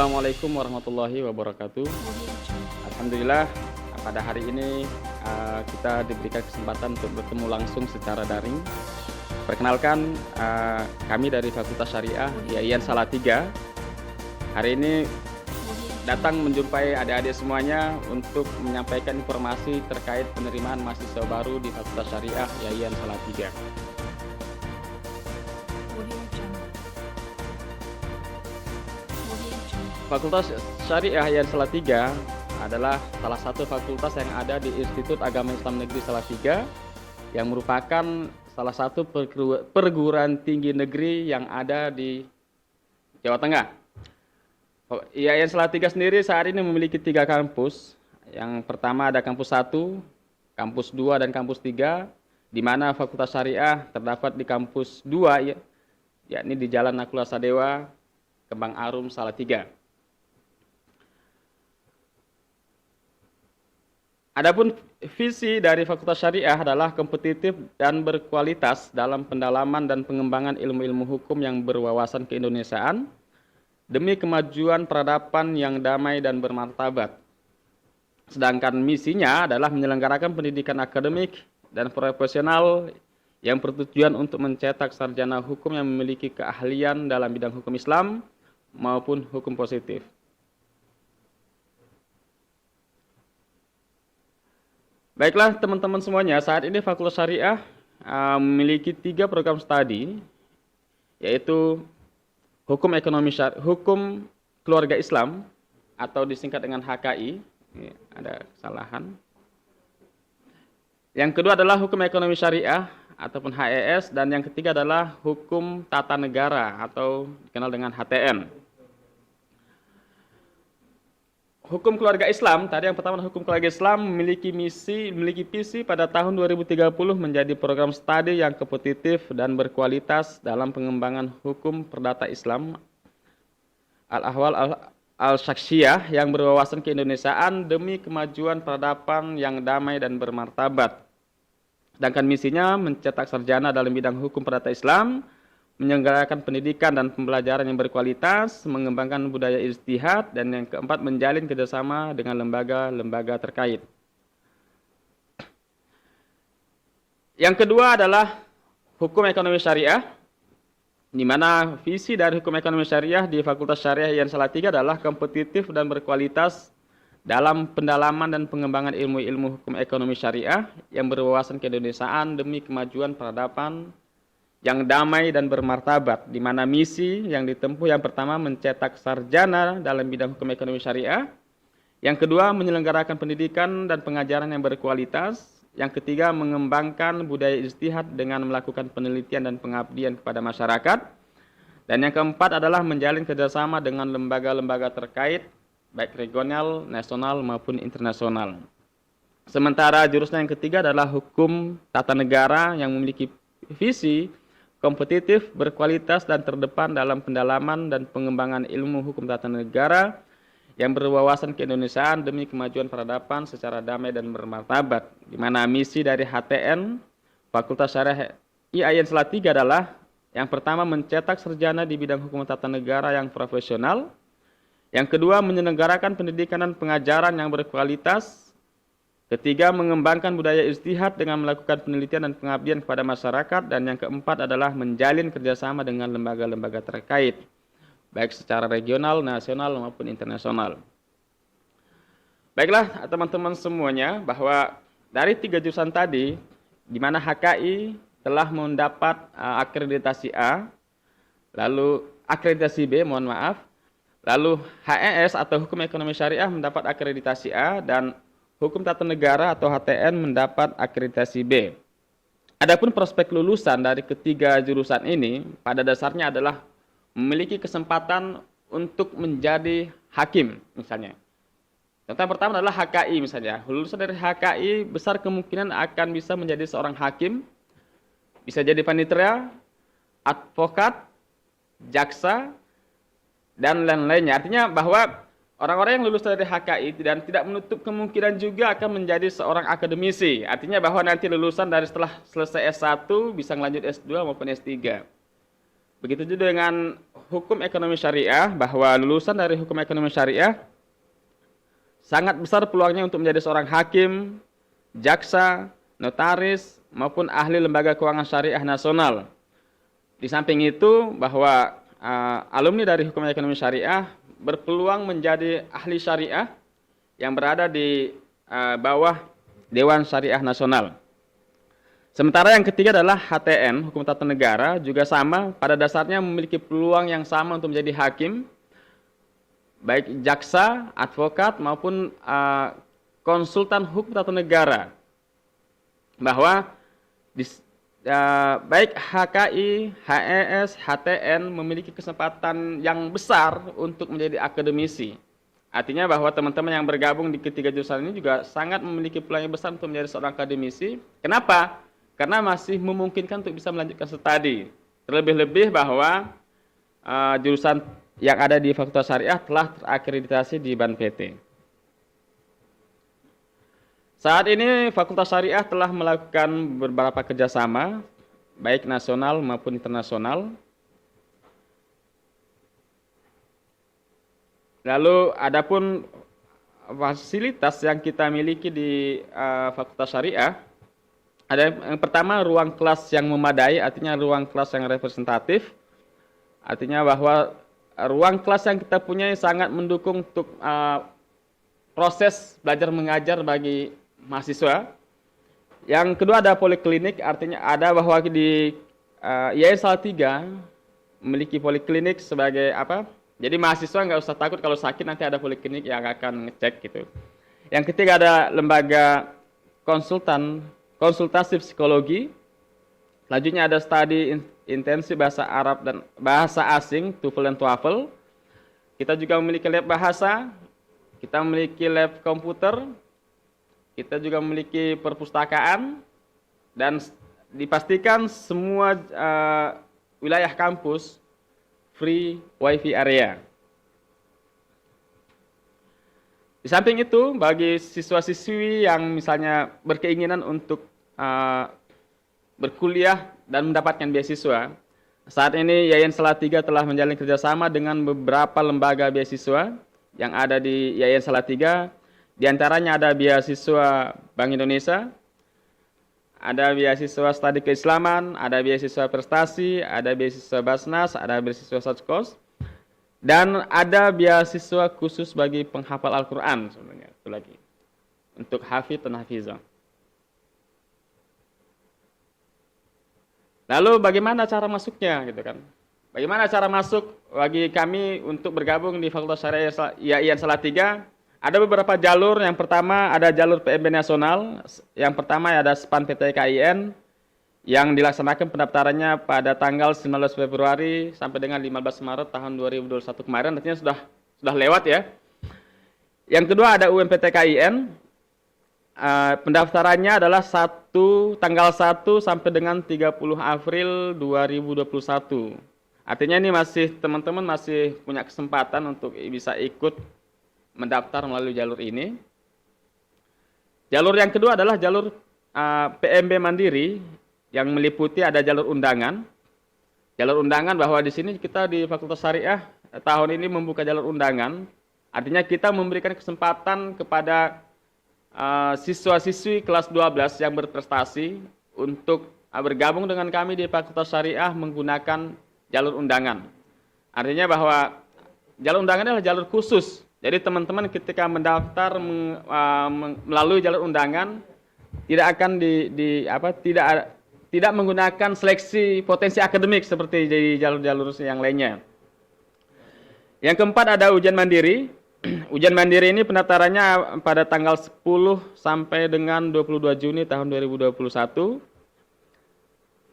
Assalamualaikum warahmatullahi wabarakatuh. Alhamdulillah pada hari ini kita diberikan kesempatan untuk bertemu langsung secara daring. Perkenalkan, kami dari Fakultas Syariah IAIN Salatiga. Hari ini datang menjumpai adik-adik semuanya untuk menyampaikan informasi terkait penerimaan mahasiswa baru di Fakultas Syariah IAIN Salatiga. Fakultas Syariah IAIN Salatiga adalah salah satu fakultas yang ada di Institut Agama Islam Negeri Salatiga, yang merupakan salah satu perguruan tinggi negeri yang ada di Jawa Tengah. IAIN Salatiga sendiri saat ini memiliki 3 kampus. Yang pertama ada kampus 1, kampus 2, dan kampus 3, di mana Fakultas Syariah terdapat di kampus 2, yakni di Jalan Nakula Sadewa, Kembang Arum, Salatiga. Adapun visi dari Fakultas Syariah adalah kompetitif dan berkualitas dalam pendalaman dan pengembangan ilmu-ilmu hukum yang berwawasan keindonesiaan demi kemajuan peradaban yang damai dan bermartabat. Sedangkan misinya adalah menyelenggarakan pendidikan akademik dan profesional yang bertujuan untuk mencetak sarjana hukum yang memiliki keahlian dalam bidang hukum Islam maupun hukum positif. Baiklah teman-teman semuanya, saat ini Fakultas Syariah memiliki 3 program studi, yaitu Hukum Keluarga Islam atau disingkat dengan HKI. Ini ada kesalahan. Yang kedua adalah Hukum Ekonomi Syariah ataupun HES, dan yang ketiga adalah Hukum Tata Negara atau dikenal dengan HTN. Hukum Keluarga Islam, tadi yang pertama Hukum Keluarga Islam memiliki visi pada tahun 2030 menjadi program studi yang kompetitif dan berkualitas dalam pengembangan hukum perdata Islam al-ahwal al-syakhsiyah yang berwawasan keindonesiaan demi kemajuan peradaban yang damai dan bermartabat. Sedangkan misinya mencetak sarjana dalam bidang hukum perdata Islam, menyelenggarakan pendidikan dan pembelajaran yang berkualitas, mengembangkan budaya ijtihad, dan yang keempat menjalin kerjasama dengan lembaga-lembaga terkait. Yang kedua adalah Hukum Ekonomi Syariah, di mana visi dari Hukum Ekonomi Syariah di Fakultas Syariah IAIN Salatiga adalah kompetitif dan berkualitas dalam pendalaman dan pengembangan ilmu-ilmu hukum ekonomi syariah yang berwawasan keindonesiaan demi kemajuan peradaban yang damai dan bermartabat, di mana misi yang ditempuh yang pertama mencetak sarjana dalam bidang hukum ekonomi syariah, yang kedua menyelenggarakan pendidikan dan pengajaran yang berkualitas, yang ketiga mengembangkan budaya ijtihad dengan melakukan penelitian dan pengabdian kepada masyarakat, dan yang keempat adalah menjalin kerjasama dengan lembaga-lembaga terkait baik regional, nasional maupun internasional. Sementara jurusan yang ketiga adalah Hukum Tata Negara yang memiliki visi kompetitif, berkualitas, dan terdepan dalam pendalaman dan pengembangan ilmu hukum tata negara yang berwawasan keindonesiaan demi kemajuan peradaban secara damai dan bermartabat, di mana misi dari HTN Fakultas Syariah IAIN Salatiga adalah yang pertama mencetak sarjana di bidang hukum tata negara yang profesional, yang kedua menyelenggarakan pendidikan dan pengajaran yang berkualitas, ketiga, mengembangkan budaya ijtihad dengan melakukan penelitian dan pengabdian kepada masyarakat, dan yang keempat adalah menjalin kerjasama dengan lembaga-lembaga terkait, baik secara regional, nasional, maupun internasional. Baiklah teman-teman semuanya, bahwa dari 3 jurusan tadi, di mana HKI telah mendapat akreditasi A, lalu akreditasi B, mohon maaf, lalu HES atau Hukum Ekonomi Syariah mendapat akreditasi A, dan Hukum Tata Negara atau HTN mendapat akreditasi B. Adapun prospek lulusan dari ketiga jurusan ini pada dasarnya adalah memiliki kesempatan untuk menjadi hakim misalnya. Contoh yang pertama adalah HKI misalnya. Lulusan dari HKI besar kemungkinan akan bisa menjadi seorang hakim, bisa jadi panitera, advokat, jaksa, dan lain-lainnya. Artinya bahwa orang-orang yang lulus dari HKI dan tidak menutup kemungkinan juga akan menjadi seorang akademisi. Artinya bahwa nanti lulusan dari setelah selesai S1 bisa melanjut S2 maupun S3. Begitu juga dengan hukum ekonomi syariah, bahwa lulusan dari hukum ekonomi syariah sangat besar peluangnya untuk menjadi seorang hakim, jaksa, notaris, maupun ahli lembaga keuangan syariah nasional. Di samping itu, bahwa alumni dari hukum ekonomi syariah berpeluang menjadi ahli syariah yang berada di bawah Dewan Syariah Nasional. Sementara yang ketiga adalah HTN, Hukum Tata Negara, juga sama, pada dasarnya memiliki peluang yang sama untuk menjadi hakim, baik jaksa, advokat, maupun konsultan hukum tata negara. Bahwa baik HKI, HES, HTN memiliki kesempatan yang besar untuk menjadi akademisi. Artinya bahwa teman-teman yang bergabung di ketiga jurusan ini juga sangat memiliki peluang yang besar untuk menjadi seorang akademisi. Kenapa? Karena masih memungkinkan untuk bisa melanjutkan studi. Terlebih-lebih bahwa jurusan yang ada di Fakultas Syariah telah terakreditasi di BAN PT. Saat ini Fakultas Syariah telah melakukan beberapa kerjasama, baik nasional maupun internasional. Lalu adapun fasilitas yang kita miliki di Fakultas Syariah, ada yang pertama ruang kelas yang memadai, artinya ruang kelas yang representatif. Artinya bahwa ruang kelas yang kita punyai sangat mendukung untuk proses belajar mengajar bagi mahasiswa. Yang kedua ada poliklinik, artinya ada bahwa di Yayasan Salatiga memiliki poliklinik sebagai apa? Jadi mahasiswa nggak usah takut kalau sakit, nanti ada poliklinik yang akan ngecek gitu. Yang ketiga ada lembaga konsultasi psikologi. Selanjutnya ada studi intensif bahasa Arab dan bahasa asing, TOEFL dan TOEFL. Kita juga memiliki lab bahasa, kita memiliki lab komputer, kita juga memiliki perpustakaan, dan dipastikan semua wilayah kampus free wifi area. Di samping itu, bagi siswa-siswi yang misalnya berkeinginan untuk berkuliah dan mendapatkan beasiswa, saat ini Yayasan Salatiga telah menjalin kerjasama dengan beberapa lembaga beasiswa yang ada di Yayasan Salatiga. Di antaranya ada beasiswa Bank Indonesia, ada beasiswa studi keislaman, ada beasiswa prestasi, ada beasiswa Basnas, ada beasiswa Sajkos, dan ada beasiswa khusus bagi penghafal Al-Quran sebenarnya itu lagi untuk hafidh dan hafizah. Lalu bagaimana cara masuknya gitu kan? Bagaimana cara masuk bagi kami untuk bergabung di Fakultas Syariah Yayasan Salatiga? Ada beberapa jalur. Yang pertama ada jalur PMB nasional. Yang pertama ada SPAN PTKIN yang dilaksanakan pendaftarannya pada tanggal 19 Februari sampai dengan 15 Maret tahun 2021 kemarin. Artinya sudah lewat ya. Yang kedua ada UMPTKIN. Pendaftarannya adalah tanggal 1 sampai dengan 30 April 2021. Artinya ini teman-teman masih punya kesempatan untuk bisa ikut mendaftar melalui jalur ini. Jalur yang kedua adalah jalur PMB Mandiri yang meliputi ada jalur undangan. Jalur undangan bahwa di sini kita di Fakultas Syariah tahun ini membuka jalur undangan. Artinya kita memberikan kesempatan kepada siswa-siswi kelas 12 yang berprestasi untuk bergabung dengan kami di Fakultas Syariah menggunakan jalur undangan. Artinya bahwa jalur undangan adalah jalur khusus. Jadi teman-teman ketika mendaftar melalui jalur undangan tidak akan tidak menggunakan seleksi potensi akademik seperti di jalur-jalur yang lainnya. Yang keempat ada ujian mandiri. Ujian mandiri ini pendaftarannya pada tanggal 10 sampai dengan 22 Juni tahun 2021.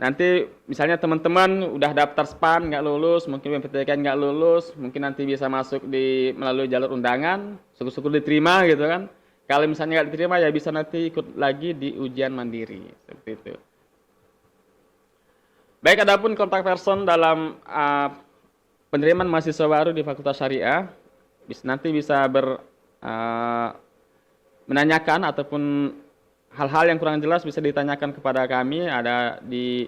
Nanti misalnya teman-teman udah daftar SPAN nggak lulus, mungkin UMPTK nggak lulus, mungkin nanti bisa masuk melalui jalur undangan, syukur-syukur diterima gitu kan. Kalau misalnya nggak diterima ya bisa nanti ikut lagi di ujian mandiri seperti itu. Baik, adapun kontak person dalam penerimaan mahasiswa baru di Fakultas Syariah, nanti bisa menanyakan ataupun hal-hal yang kurang jelas bisa ditanyakan kepada kami, ada di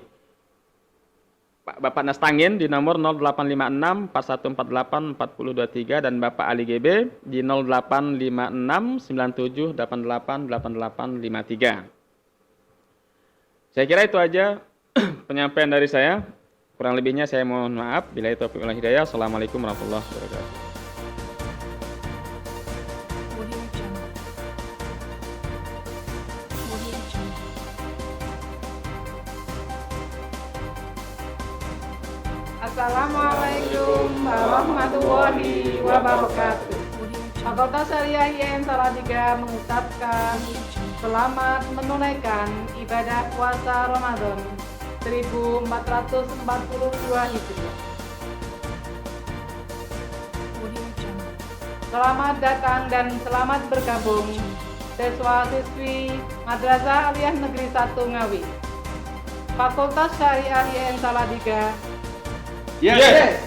Bapak Nastangin di nomor 0856 4148 4023 dan Bapak Ali GB di 0856 9788 8853. Saya kira itu aja penyampaian dari saya. Kurang lebihnya saya mohon maaf. Billahi taufiq wal hidayah. Assalamualaikum warahmatullahi wabarakatuh. Assalamualaikum warahmatullahi wabarakatuh. Fakultas Syariah IAIN Salatiga mengucapkan selamat menunaikan ibadah puasa Ramadan 1442 Hijriah. Selamat datang dan selamat bergabung siswa-siswi Madrasah Aliyah Negeri 1 Ngawi. Fakultas Syariah IAIN Salatiga. Yes.